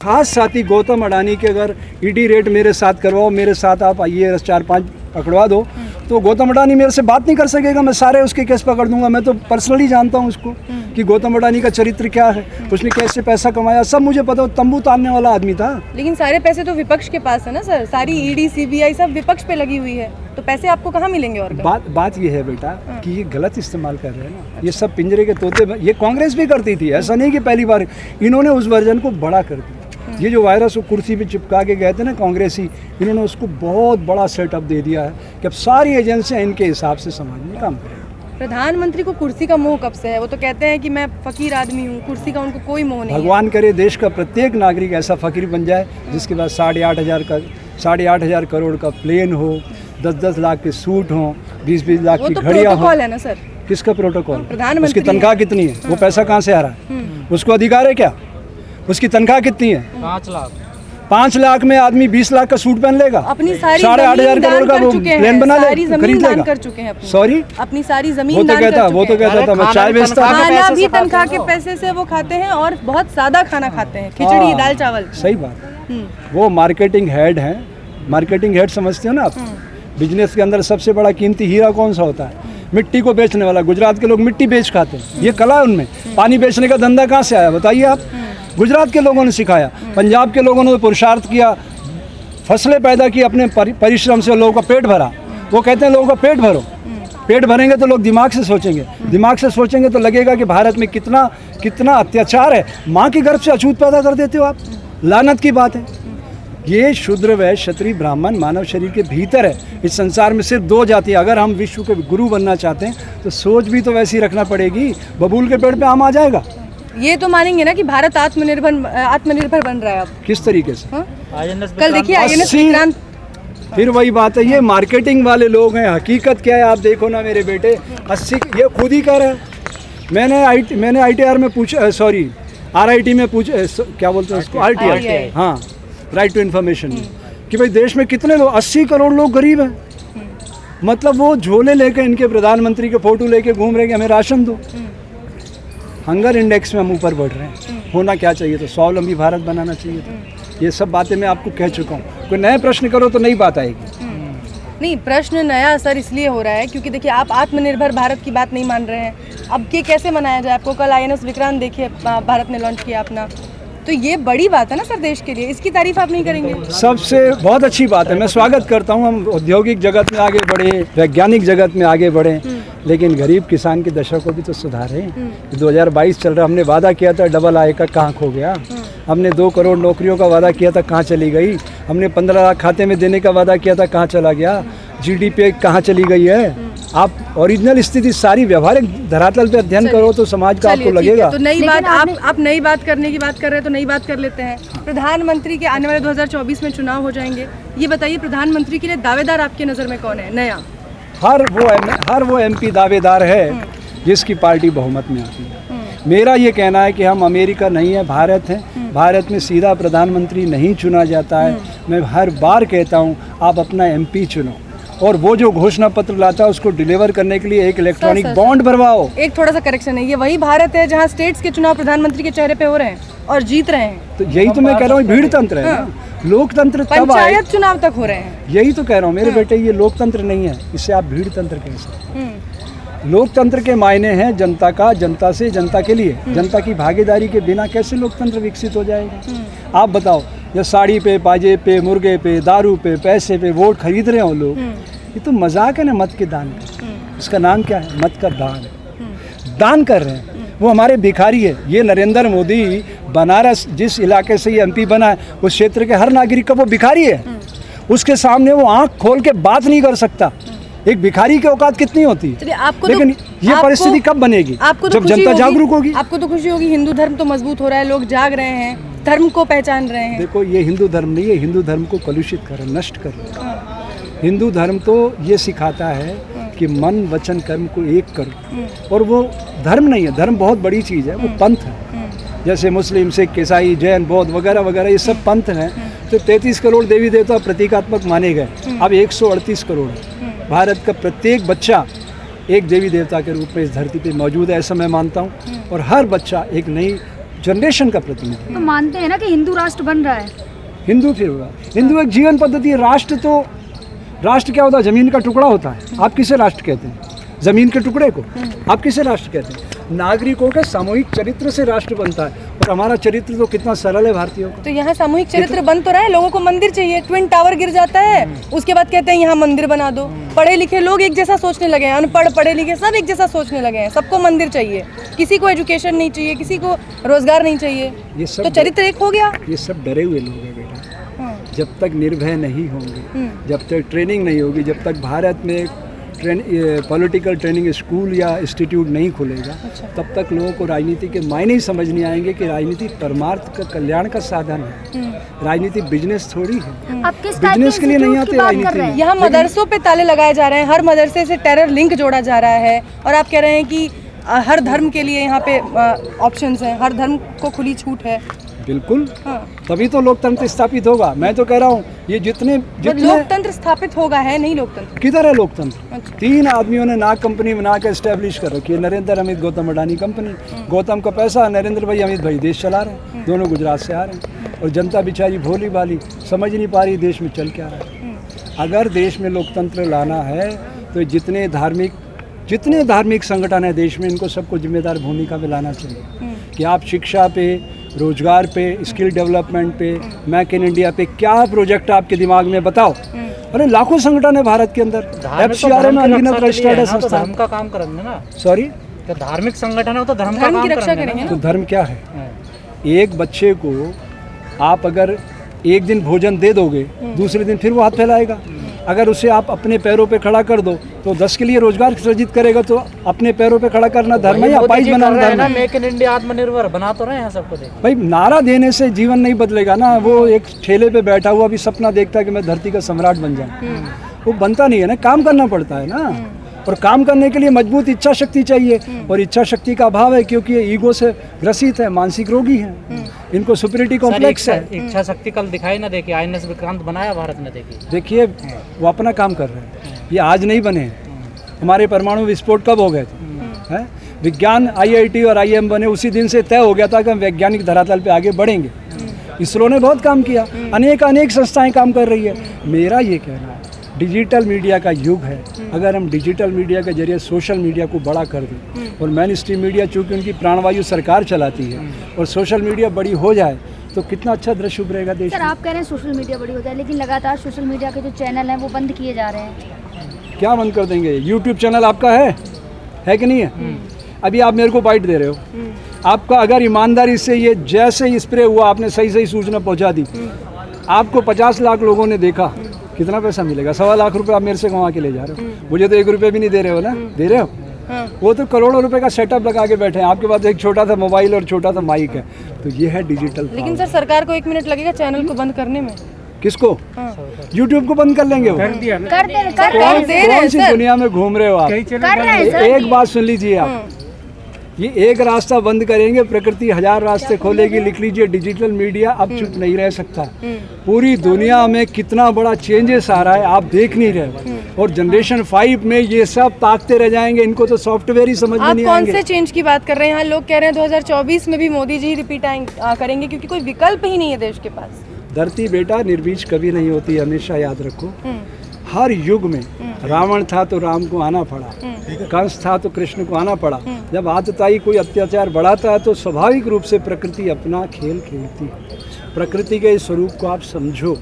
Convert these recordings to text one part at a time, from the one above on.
खास साथी गौतम अडानी के अगर ईडी रेड मेरे साथ करवाओ, मेरे साथ आप IAS 4-5 पकड़वा दो, तो गौतम अडानी मेरे से बात नहीं कर सकेगा, मैं सारे उसके केस पकड़ दूंगा। मैं तो पर्सनली जानता हूँ उसको कि गौतम अडानी का चरित्र क्या है, उसने कैसे पैसा कमाया, सब मुझे पता। तंबू तानने वाला आदमी था। लेकिन सारे पैसे तो विपक्ष के पास है ना सर, सारी ईडी CBI सब विपक्ष पे लगी हुई है, तो पैसे आपको कहाँ मिलेंगे? और बात ये है बेटा कि ये गलत इस्तेमाल कर रहे हैं ना, ये सब पिंजरे के तोते। ये कांग्रेस भी करती थी, ऐसा नहीं कि पहली बार, इन्होंने उस वर्जन को बड़ा कर दिया। ये जो वायरस को कुर्सी पे चिपका के गए थे ना कांग्रेसी, इन्होंने उसको बहुत बड़ा सेटअप दे दिया है कि अब सारी एजेंसियां इनके हिसाब से समाज में काम करें। प्रधानमंत्री को कुर्सी का मोह कब से है? वो तो कहते हैं कि मैं फकीर आदमी हूँ, कुर्सी का उनको कोई मोह नहीं है। भगवान करे देश का प्रत्येक नागरिक ऐसा फकीर बन जाए जिसके पास 8,500 करोड़ का प्लेन हो, 10-10 लाख के सूट हो, 20-20 लाख की घड़ियाँ हो। प्रोटोकॉल है ना सर? किसका प्रोटोकॉल? प्रधानमंत्री। उसकी तनख्वाह कितनी है? वो पैसा कहाँ से आ रहा है? उसको अधिकार है क्या? उसकी तनख्वाह कितनी है? 5 लाख। 5 लाख में आदमी 20 लाख का सूट पहन लेगा? अपनी सारी 8,500 करोड़ का प्लेन बना ले, खरीद लेगा? कर चुके हैं सॉरी, अपनी सारी जमीन वो तो कहता था मैं चाय बेचता। खाना भी तनख्वाह के पैसे से वो खाते हैं और बहुत सादा खाना खाते हैं, खिचड़ी दाल चावल। सही बात। वो मार्केटिंग हेड हैं। मार्केटिंग हेड समझते हो ना आप? बिजनेस के अंदर सबसे बड़ा कीमती हीरा कौन सा होता है? मिट्टी को बेचने वाला। गुजरात के लोग मिट्टी बेच खाते हैं, ये कला है उनमें। पानी बेचने का धंधा कहाँ से आया बताइए आप? गुजरात के लोगों ने सिखाया। पंजाब के लोगों ने पुरुषार्थ किया, फसलें पैदा की, अपने परिश्रम से लोगों का पेट भरा। वो कहते हैं लोगों का पेट भरो। पेट भरेंगे तो लोग दिमाग से सोचेंगे, दिमाग से सोचेंगे तो लगेगा कि भारत में कितना अत्याचार है। माँ के गर्भ से अछूत पैदा कर देते हो आप, लानत की बात है। ये शूद्र वैश्य क्षत्रिय ब्राह्मण मानव शरीर के भीतर है। इस संसार में सिर्फ 2 जाति। अगर हम विश्व के गुरु बनना चाहते हैं तो सोच भी तो वैसी रखना पड़ेगी। बबूल के पेड़ पे आम आ जाएगा? ये तो मानेंगे ना कि भारत आत्मनिर्भर बन रहा है अब। किस तरीके से? कल देखिए INS विक्रांत। फिर वही बात है, ये मार्केटिंग वाले लोग हैं। हकीकत क्या है आप देखो ना मेरे बेटे। 80 ये खुद ही कह रहे हैं। मैंने ITR में पूछा, सॉरी RIT में पूछा, क्या बोलते हैं उसको, RTI, हाँ, राइट टू इन्फॉर्मेशन, कि भाई देश में कितने लोग, 80 करोड़ लोग गरीब हैं। मतलब वो झोले लेकर इनके प्रधानमंत्री के फोटो लेके घूम रहे हैं कि हमें राशन दो। हंगर इंडेक्स में हम ऊपर बढ़ रहे हैं। होना क्या चाहिए? तो स्वावलंबी भारत बनाना चाहिए था। ये सब बातें मैं आपको कह चुका हूँ। कोई नए प्रश्न करो तो नई बात आएगी। नहीं, प्रश्न नया असर इसलिए हो रहा है क्योंकि देखिए आप आत्मनिर्भर भारत की बात नहीं मान रहे हैं। अब ये कैसे मनाया जाए? आपको कल INS विक्रांत देखिए भारत ने लॉन्च किया अपना, तो ये बड़ी बात है ना सर देश के लिए। इसकी तारीफ आप नहीं करेंगे? सबसे बहुत अच्छी बात है, मैं स्वागत करता हूँ। हम औद्योगिक जगत में आगे बढ़े, वैज्ञानिक जगत में आगे बढ़े, लेकिन गरीब किसान की दशा को भी तो सुधारें। 2022 चल रहा, हमने वादा किया था डबल आय का, कहाँ खो गया? हमने 2 करोड़ नौकरियों का वादा किया था, कहाँ चली गई? हमने 15 लाख खाते में देने का वादा किया था, कहाँ चला गया? GDP कहाँ चली गई है? आप ओरिजिनल स्थिति सारी व्यवहारिक धरातल पे अध्ययन करो तो समाज का आपको लगेगा। तो नई बात, आप नई बात करने की बात कर रहे हैं तो नई बात कर लेते हैं। प्रधानमंत्री के आने वाले 2024 में चुनाव हो जाएंगे, ये बताइए प्रधानमंत्री के लिए दावेदार आपकी नज़र में कौन है नया? हर वो MP दावेदार है जिसकी पार्टी बहुमत में आती है। मेरा ये कहना है कि हम अमेरिका नहीं है, भारत है। भारत में सीधा प्रधानमंत्री नहीं चुना जाता है। मैं हर बार कहता हूँ आप अपना MP चुनो, और वो जो घोषणा पत्र लाता है उसको डिलीवर करने के लिए एक इलेक्ट्रॉनिक बॉन्ड भरवाओ। एक थोड़ा सा करेक्शन है, ये वही भारत है जहाँ स्टेट्स के चुनाव प्रधानमंत्री के चेहरे पे हो रहे हैं और जीत रहे हैं। तो यही तो मैं कह रहा हूँ, भीड़ तंत्र है ना। लोकतंत्र तब आए, पंचायत चुनाव तक हो रहे हैं। यही तो कह रहा हूँ मेरे बेटे, ये लोकतंत्र नहीं है, इसे आप भीड़ तंत्र कह सकते हैं। लोकतंत्र के मायने हैं जनता का, जनता से, जनता के लिए। जनता की भागीदारी के बिना कैसे लोकतंत्र विकसित हो जाएगा? आप बताओ, जब साड़ी पे, पाजे पे, मुर्गे पे, दारू पे, पैसे पे वोट खरीद रहे हो लोग, ये तो मजाक है ना मत के दान का। इसका नाम क्या है? मत का दान। दान कर रहे हैं, वो हमारे भिखारी है। ये नरेंद्र मोदी बनारस जिस इलाके से ये MP बना है, उस क्षेत्र के हर नागरिक का वो भिखारी है। उसके सामने वो आंख खोल के बात नहीं कर सकता। एक भिखारी की औकात कितनी होती है? लेकिन ये परिस्थिति कब बनेगी? जब जनता जागरूक होगी। आपको तो खुशी होगी, हिंदू धर्म तो मजबूत हो रहा है, लोग जाग रहे हैं, धर्म को पहचान रहे हैं। देखो, ये हिंदू धर्म नहीं है, हिंदू धर्म को कलुषित कर, नष्ट कर। हिंदू धर्म तो ये सिखाता है कि मन वचन कर्म को एक करो, और वो धर्म नहीं है। धर्म बहुत बड़ी चीज़ है, वो पंथ है। जैसे मुस्लिम, सिख, ईसाई, जैन, बौद्ध वगैरह वगैरह, ये सब पंथ हैं। तो 33 करोड़ देवी देवता प्रतीकात्मक माने गए, अब 138 करोड़ है। भारत का प्रत्येक बच्चा एक देवी देवता के रूप में इस धरती पे मौजूद है, ऐसा मैं मानता हूँ। और हर बच्चा एक नई जनरेशन का प्रतिनिधि। तो मानते हैं ना कि हिंदू राष्ट्र बन रहा है। हिंदू फिर होगा, हिंदू एक जीवन पद्धति है। राष्ट्र क्या होता है? ज़मीन का टुकड़ा होता है। आप किसे राष्ट्र कहते हैं? ज़मीन के टुकड़े को आप किसे राष्ट्र कहते हैं? नागरिकों के सामूहिक चरित्र से राष्ट्र बनता है, और हमारा चरित्र तो कितना सरल है भारतीयों का। तो यहाँ सामूहिक चरित्र बन तो रहा है, लोगों को मंदिर चाहिए। ट्विन टावर गिर जाता है, उसके बाद कहते हैं यहाँ मंदिर बना दो। पढ़े लिखे लोग एक जैसा सोचने लगे हैं, अनपढ़ पढ़े लिखे सब एक जैसा सोचने लगे हैं। सबको मंदिर चाहिए, किसी को एजुकेशन नहीं चाहिए, किसी को रोजगार नहीं चाहिए। ये सब तो चरित्र एक हो गया। ये सब डरे हुए लोग हैं बेटा। जब तक निर्भय नहीं होंगे, जब तक ट्रेनिंग नहीं होगी, जब तक भारत में पॉलिटिकल ट्रेनिंग स्कूल या इंस्टीट्यूट नहीं खुलेगा, तब तक लोगों को राजनीति के मायने ही समझ नहीं आएंगे कि राजनीति परमार्थ का, कल्याण का साधन है। राजनीति बिजनेस थोड़ी है। आप किस टाइप बिजनेस के लिए नहीं आते राजनीति में। यहाँ मदरसों पे ताले लगाए जा रहे हैं, हर मदरसे से टेरर लिंक जोड़ा जा रहा है, और आप कह रहे हैं कि हर धर्म के लिए यहाँ पे ऑप्शंस हैं, हर धर्म को खुली छूट है। बिल्कुल, हाँ। तभी तो लोकतंत्र स्थापित होगा। मैं तो कह रहा हूँ ये जितने लोकतंत्र स्थापित होगा, है नहीं लोकतंत्र। किधर है लोकतंत्र? अच्छा। 3 आदमियों ने नाग कंपनी बना के एस्टेब्लिश कर रखी है, नरेंद्र अमित गौतम अडानी कंपनी। गौतम का पैसा, नरेंद्र भाई अमित भाई देश चला रहे हैं, दोनों गुजरात से आ रहे हैं, और जनता बेचारी भोली भाली समझ नहीं पा रही देश में चल क्या रहा है। अगर देश में लोकतंत्र लाना है तो जितने धार्मिक संगठन है देश में, इनको सबको जिम्मेदार भूमिका में लाना चाहिए कि आप शिक्षा पे, रोजगार पे, स्किल डेवलपमेंट पे, मेक इन इंडिया पे क्या प्रोजेक्ट आपके दिमाग में बताओ। अरे लाखों संगठन है भारत के अंदर, FCRA में अनगिनत रजिस्टर्ड है संस्था। धर्म का काम करेंगे ना। सॉरी, तो धार्मिक संगठन है वो तो धर्म का धर्म काम की रक्षा करेंगे करेंगे ना। तो ना। धर्म क्या है? एक बच्चे को आप अगर एक दिन भोजन दे दोगे, दूसरे दिन फिर वो हाथ फैलाएगा। अगर उसे आप अपने पैरों पे खड़ा कर दो तो 10 के लिए रोजगार सृजित करेगा। तो अपने पैरों पे खड़ा करना धर्म है या अपाइज बनाना धर्म है? मेक इन इंडिया, आत्मनिर्भर बना तो रहे हैं सबको। देख भाई, नारा देने से जीवन नहीं बदलेगा ना। वो एक ठेले पे बैठा हुआ भी सपना देखता है कि मैं धरती का सम्राट बन जाऊं, वो बनता नहीं है ना। काम करना पड़ता है ना, और काम करने के लिए मजबूत इच्छा शक्ति चाहिए, और इच्छा शक्ति का अभाव है क्योंकि ये ईगो से ग्रसित है, मानसिक रोगी हैं, इनको सुपीरियरिटी कॉम्प्लेक्स है। इच्छा शक्ति कल दिखाई ना, देखिए INS विक्रांत बनाया भारत ने। देखिए वो अपना काम कर रहे हैं, ये आज नहीं बने हैं। हमारे परमाणु विस्फोट कब हो गए थे? हैं? विज्ञान IIT और IIM बने उसी दिन से तय हो गया था कि हम वैज्ञानिक धरातल पे आगे बढ़ेंगे। इसरो ने बहुत काम किया, अनेक संस्थाएं काम कर रही है। मेरा ये कहना है डिजिटल मीडिया का युग है। अगर हम डिजिटल मीडिया के जरिए सोशल मीडिया को बड़ा कर दें, और मेन स्ट्रीम मीडिया चूँकि उनकी प्राणवायु सरकार चलाती है, और सोशल मीडिया बड़ी हो जाए तो कितना अच्छा दृश्य उभरेगा देश सर, में। आप कह रहे हैं सोशल मीडिया बड़ी हो जाए, लेकिन लगातार सोशल मीडिया के जो चैनल हैं वो बंद किए जा रहे हैं। क्या बंद कर देंगे? यूट्यूब चैनल आपका है कि नहीं है? अभी आप मेरे को बाइट दे रहे हो, आपका अगर ईमानदारी से ये जैसे ही स्प्रे हुआ, आपने सही सूचना पहुंचा दी, आपको 50 लाख लोगों ने देखा, कितना पैसा मिलेगा? 1.25 लाख रुपए आप मेरे से कमा के ले जा रहे हो। मुझे तो 1 रुपये भी नहीं दे रहे हो ना। दे रहे हो? वो तो करोड़ों रुपए का सेटअप लगा के बैठे हैं। आपके पास एक छोटा सा मोबाइल और छोटा सा माइक है, तो ये है डिजिटल। लेकिन सर, सरकार को 1 मिनट लगेगा चैनल को बंद करने में। किसको? यूट्यूब को बंद कर लेंगे वो? कर दे रहे कौन सी दुनिया में घूम रहे हो आप? कर रहे हैं सर। एक बात सुन लीजिए आप, ये एक रास्ता बंद करेंगे, प्रकृति 1000 रास्ते खोलेगी। लिख लीजिए, डिजिटल मीडिया अब चुप नहीं रह सकता। पूरी दुनिया में कितना बड़ा चेंजेस आ रहा है आप देख नहीं रहे, और जनरेशन 5 में ये सब ताकते रह जाएंगे। इनको तो सॉफ्टवेयर ही समझ में आप नहीं कौन आएंगे। से चेंज की बात कर रहे हैं? यहाँ लोग कह रहे हैं 2024 में भी मोदी जी रिपीट करेंगे, क्योंकि कोई विकल्प ही नहीं है देश के पास। धरती बेटा निर्बीज कभी नहीं होती, हमेशा याद रखो। हर युग में रावण था तो राम को आना पड़ा, कंस था तो कृष्ण को आना पड़ा। जब आतताई कोई अत्याचार बढ़ाता है तो स्वाभाविक रूप से प्रकृति अपना खेल खेलती है। प्रकृति के इस स्वरूप को आप समझो,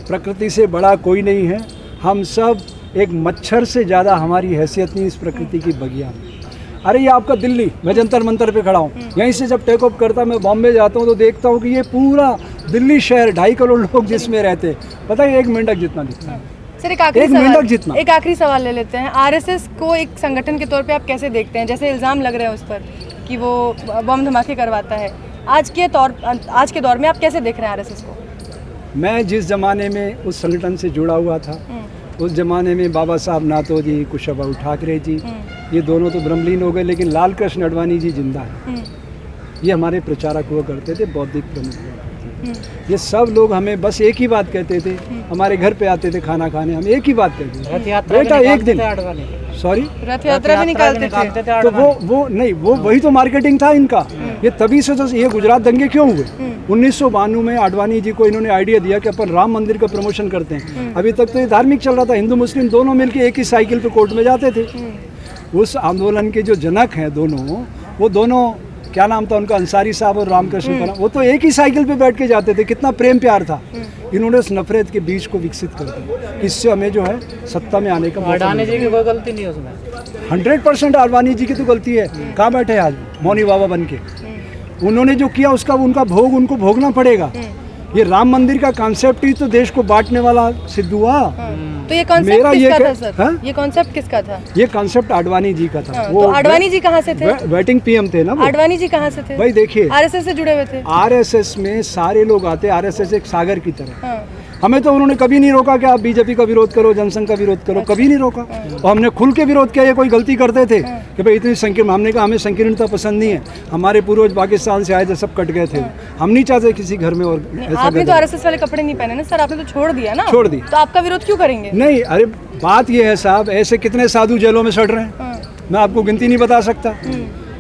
प्रकृति से बड़ा कोई नहीं है। हम सब एक मच्छर से ज़्यादा हमारी हैसियत नहीं इस प्रकृति की बगिया में। अरे ये आपका दिल्ली, मैं जंतर मंतर पे खड़ा हूँ, यहीं से जब टेक ऑफ करता मैं बॉम्बे जाता हूँ तो देखता हूँ कि ये पूरा दिल्ली शहर 2.5 करोड़ लोग जिसमें रहते, पता है 1 मेंढक जितना दिखता है। सर, एक आखिरी सवाल ले लेते हैं। RSS को एक संगठन के तौर पे आप कैसे देखते हैं? जैसे इल्ज़ाम लग रहे हैं उस पर कि वो बम धमाके करवाता है, आज के दौर में आप कैसे देख रहे हैं RSS को? मैं जिस ज़माने में उस संगठन से जुड़ा हुआ था, उस ज़माने में बाबा साहब नाथोजी, कुशाभाऊ ठाकरे जी, ये दोनों तो ब्रह्मलीन हो गए, लेकिन लाल कृष्ण अडवाणी जी जिंदा है। ये हमारे प्रचारक हुआ करते थे, बौद्धिक प्रमुख हुआ करते थे। ये सब लोग हमें बस एक ही बात कहते थे, हमारे घर पे आते थे खाना खाने, हम एक ही बात कहते थे, रथ यात्रा बेटा भी एक निकालते दिन, थे आडवाणी। सॉरी रथ यात्रा भी निकालते थे। निकालते थे तो आडवाणी। वो नहीं, वो वही तो मार्केटिंग था इनका। ये तभी से तो ये गुजरात दंगे क्यों हुए? 1992 में आडवाणी जी को इन्होंने आइडिया दिया कि अपन राम मंदिर का प्रमोशन करते हैं। अभी तक तो ये धार्मिक चल रहा था, हिंदू मुस्लिम दोनों मिलके एक ही साइकिल पे कोर्ट में जाते थे। उस आंदोलन के जो जनक हैं दोनों, वो दोनों क्या नाम था उनका, अंसारी साहब और रामकृष्ण परमहंस, वो तो एक ही साइकिल पे बैठ के जाते थे। कितना प्रेम प्यार था। इन्होंने उस नफरत के बीज को विकसित कर दिया। इससे हमें जो है सत्ता में आने का मौका अडानी मिला। जी की कोई गलती नहीं है उसमें। 100% आडवाणी जी की तो गलती है। कहाँ बैठे आज मौनी बाबा बन के? उन्होंने जो किया उसका उनका भोग उनको भोगना पड़ेगा। ये राम मंदिर का कॉन्सेप्ट ही तो देश को बांटने वाला सिद्ध हुआ। तो ये कॉन्सेप्ट मेरा ये किसका था क- सर? हाँ? ये कॉन्सेप्ट किसका था? ये कॉन्सेप्ट आडवाणी जी का था। हाँ, तो आडवाणी जी कहाँ से थे? वेटिंग पीएम थे ना वो। आडवाणी जी कहाँ से थे? भाई देखिए, आरएसएस से जुड़े हुए थे। आरएसएस में सारे लोग आते, आरएसएस एक सागर की तरह। हाँ। हमें तो उन्होंने कभी नहीं रोका कि आप बीजेपी का विरोध करो, जनसंघ का विरोध करो, कभी नहीं रोका। और हमने खुल के विरोध किया। ये कोई गलती करते थे कि भाई इतनी संकीर्ण, हमने कहा हमें संकीर्णता पसंद नहीं है। हमारे पूर्वज पाकिस्तान से आए थे, सब कट गए थे। हम नहीं चाहते किसी घर में और ऐसा आपने तो गड़बड़। आरएसएस वाले कपड़े नहीं पहने ना सर, आपने तो छोड़ दिया ना। छोड़ दी। तो आपका विरोध क्यों करेंगे? नहीं, अरे बात ये है साहब, ऐसे कितने साधु जेलों में सड़ रहे हैं, हाँ। मैं आपको गिनती नहीं बता सकता।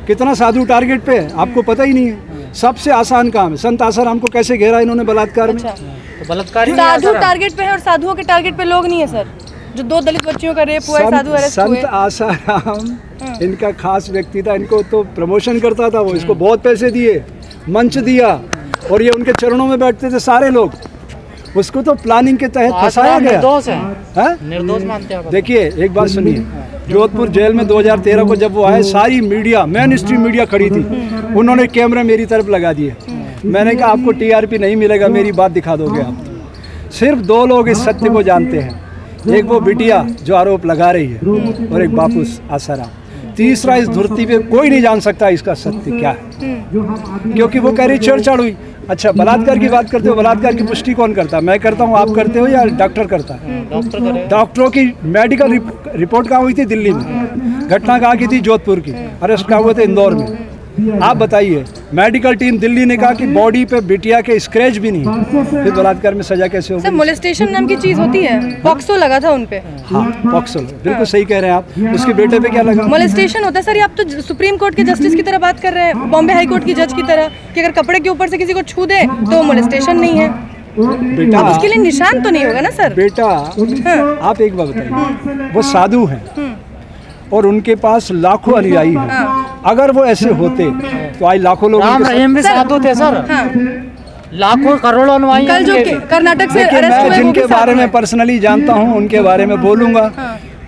कितना साधु टारगेट पे है, आपको पता ही नहीं है। सबसे आसान काम है। संत आसाराम को कैसे घेरा इन्होंने बलात्कार में? अच्छा, तो बलात्कार ही नहीं है साधु आसाराम। टारगेट पे है और साधुओं के टारगेट पे लोग नहीं है सर। जो 2 दलित बच्चियों का रेप हुआ है, साधु अरेस्ट हुए। संत आसाराम इनका खास व्यक्ति था। इनको तो प्रमोशन करता था वो, इसको बहुत पैसे दिए, मंच दिया, और ये उनके चरणों में बैठते थे सारे लोग। उसको तो प्लानिंग के तहत फंसाया आसाराम गया। निर्दोष है, हाँ? निर्दोष मानते हैं आप? देखिए एक बात सुनिए, जोधपुर जेल में 2013 को जब वो आए, सारी मीडिया, मेन स्ट्रीम मीडिया खड़ी थी। उन्होंने कैमरा मेरी तरफ लगा दिए। मैंने कहा आपको टीआरपी नहीं मिलेगा, मेरी बात दिखा दोगे आप। सिर्फ 2 लोग इस सत्य को जानते हैं, एक वो बिटिया जो आरोप लगा रही है, और एक बापू आसाराम। तीसरा इस धरती पे कोई नहीं जान सकता इसका सत्य क्या है, क्योंकि वो कह रही छेड़छाड़ हुई। अच्छा, बलात्कार की बात करते हो, बलात्कार की पुष्टि कौन करता है? मैं करता हूँ, आप करते हो, या डॉक्टर करता है? डॉक्टर करे। डॉक्टरों की मेडिकल रिपोर्ट कहाँ हुई थी? दिल्ली में। घटना कहाँ की थी? जोधपुर की। अरेस्ट कहाँ हुए थे? इंदौर में। आप बताइए, मेडिकल टीम दिल्ली ने कहा कि बॉडी पे बिटिया के स्क्रैच भी नहीं है, फिर बलात्कार में सजा कैसे सर होगी? मोलेस्टेशन नाम की चीज होती है, पॉक्सो लगा था उनपे। हाँ, पॉक्सो, बिल्कुल सही कह रहे हैं आप। उसके बेटे पे क्या लगा? मोलेस्टेशन होता है सर। ये आप तो सुप्रीम कोर्ट के जस्टिस की तरह बात कर रहे हैं, बॉम्बे हाई कोर्ट की जज की तरह, कि अगर कपड़े के ऊपर से किसी को छू दे तो मोलेस्टेशन नहीं है। बेटा, अब उसके लिए निशान तो नहीं होगा ना सर? बेटा हाँ। आप एक बात बताइए, वो साधु हैं और उनके पास लाखों अनुयायी हैं। अगर वो ऐसे होते तो आज लाखों लोग राम उनके साथ- रहीम भी साधु थे सर, हाँ। लाखों करोड़ों अनुयायी कल जो उनके थे। कर्नाटक से देखिए, अरेस्ट मैं हुए वो जिनके भी साधु बारे में हैं। पर्सनली जानता हूँ उनके बारे में बोलूँगा।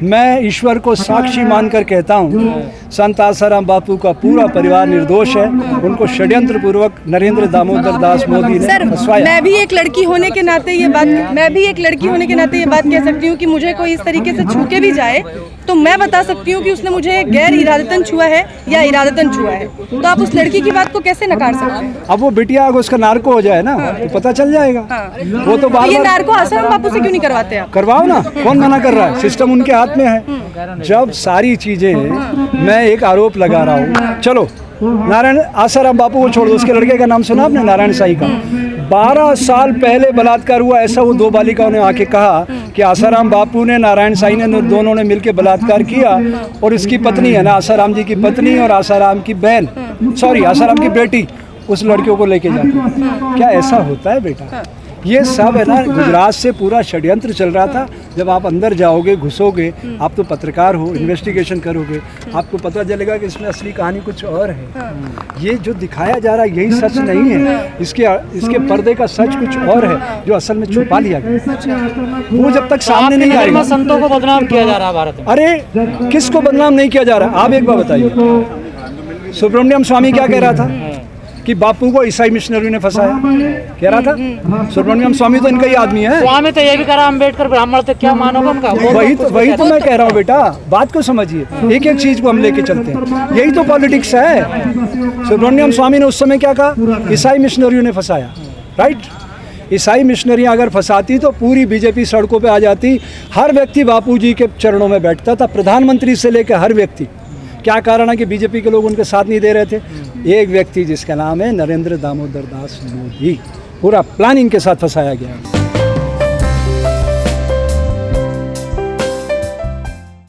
मैं ईश्वर को साक्षी मानकर कहता हूँ, संत आसाराम बापू का पूरा परिवार निर्दोष है। उनको षड्यंत्र पूर्वक नरेंद्र दामोदर दास मोदी ने सर फंसवाया। मैं भी एक लड़की होने के नाते ये बात कह सकती हूँ कि मुझे कोई इस तरीके से छू के भी जाए तो मैं बता सकती हूँ कि उसने मुझे गैर इरादतन छुआ है या इरादतन छुआ है। तो आप उस लड़की की बात को कैसे नकार सकते हैं? अब वो बिटिया अगर उसका नार्को हो जाए ना तो पता चल जाएगा। वो तो बार ये बार नार्को आसाराम बापू से क्यों नहीं करवाते आप? करवाओ ना, कौन मना कर रहा है? सिस्टम उनके हाथ में है। जब सारी चीजें, मैं एक आरोप लगा रहा हूँ, चलो नारायण आसाराम बापू को छोड़ दो, उसके लड़के का नाम सुना आपने? नारायण साई का 12 साल पहले बलात्कार हुआ, ऐसा वो 2 बालिकाओं ने आके कहा कि आसाराम बापू ने, नारायण साई ने, दोनों ने मिलकर बलात्कार किया। और इसकी पत्नी है ना, आसाराम जी की पत्नी और आसाराम की बहन, सॉरी आसाराम की बेटी, उस लड़कियों को लेके जाती है। क्या ऐसा होता है बेटा? ये सब है ना, गुजरात से पूरा षड्यंत्र चल रहा था। जब आप अंदर जाओगे, घुसोगे, आप तो पत्रकार हो, इन्वेस्टिगेशन करोगे, आपको पता चलेगा कि इसमें असली कहानी कुछ और है। ये जो दिखाया जा रहा है यही सच नहीं है। इसके पर्दे का सच कुछ और है जो असल में छुपा लिया गया। वो जब तक सामने नहीं आएगा। संतों को बदनाम किया जा रहा है भारत में। अरे किसको बदनाम नहीं किया जा रहा? आप एक बात बताइए, सुब्रमण्यम स्वामी क्या कह रहा था कि बापू को ईसाई मिशनरी ने फंसाया, कह रहा था। सुब्रमण्यम स्वामी तो इनका ही आदमी है। स्वामी तो ये भी करा, अम्बेडकर ब्राह्मण थे, क्या मानोगे उनका? वही तो मैं कह रहा हूँ बेटा, बात को समझिए। एक एक चीज को हम लेके चलते हैं, यही तो पॉलिटिक्स है। सुब्रमण्यम स्वामी ने उस समय क्या कहा? ईसाई मिशनरियों ने फंसाया, राइट। ईसाई मिशनरी अगर फंसाती तो पूरी बीजेपी सड़कों पे आ जाती। हर व्यक्ति बापूजी के चरणों में बैठता था, प्रधानमंत्री से लेकर हर व्यक्ति। क्या कारण है कि बीजेपी के लोग उनके साथ नहीं दे रहे थे? एक व्यक्ति जिसका नाम है नरेंद्र दामोदर दास मोदी, पूरा प्लानिंग के साथ फंसाया गया।